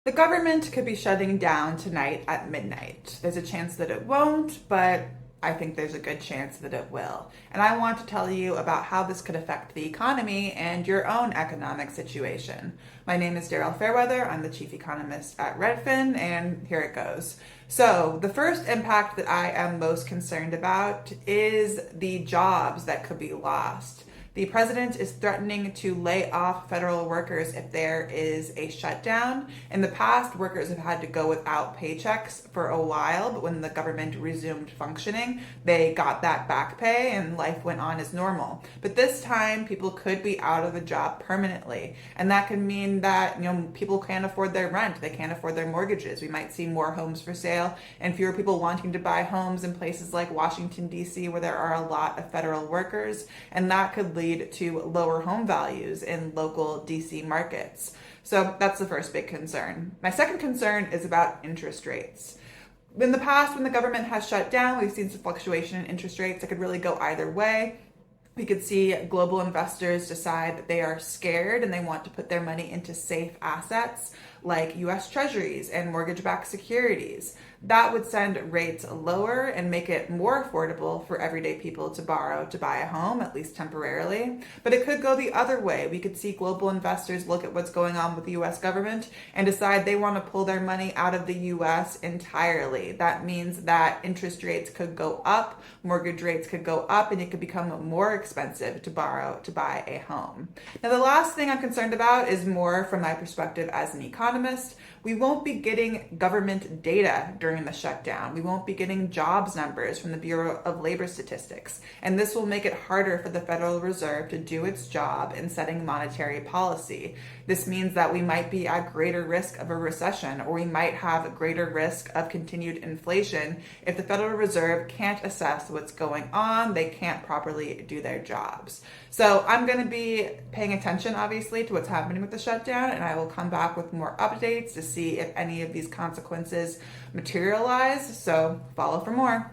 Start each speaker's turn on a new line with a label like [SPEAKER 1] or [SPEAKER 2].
[SPEAKER 1] The government could be shutting down tonight at midnight. There's a chance that it won't, but I think there's a good chance that it will. And I want to tell you about how this could affect the economy and your own economic situation. My name is Daryl Fairweather. I'm the Chief Economist at Redfin, and here it goes. So, the first impact that I am most concerned about is the jobs that could be lost. The president is threatening to lay off federal workers if there is a shutdown. In the past, workers have had to go without paychecks for a while, but when the government resumed functioning, they got that back pay and life went on as normal. But this time, people could be out of a job permanently. And that could mean that, people can't afford their rent, they can't afford their mortgages. We might see more homes for sale and fewer people wanting to buy homes in places like Washington D.C. where there are a lot of federal workers, and that could lead to lower home values in local DC markets. So that's the first big concern. My second concern is about interest rates. In the past, when the government has shut down, we've seen some fluctuation in interest rates that could really go either way. We could see global investors decide that they are scared and they want to put their money into safe assets like US Treasuries and mortgage-backed securities. That would send rates lower and make it more affordable for everyday people to borrow to buy a home, at least temporarily. But it could go the other way. We could see global investors look at what's going on with the US government and decide they want to pull their money out of the US entirely. That means that interest rates could go up, mortgage rates could go up, and it could become more expensive to borrow to buy a home. Now, the last thing I'm concerned about is more from my perspective as an economist. We won't be getting government data during the shutdown. We won't be getting jobs numbers from the Bureau of Labor Statistics. And this will make it harder for the Federal Reserve to do its job in setting monetary policy. This means that we might be at greater risk of a recession, or we might have greater risk of continued inflation if the Federal Reserve can't assess what's going on. They can't properly do their jobs. So I'm going to be paying attention, obviously, to what's happening with the shutdown, and I will come back with more updates to see if any of these consequences materialize. So follow for more.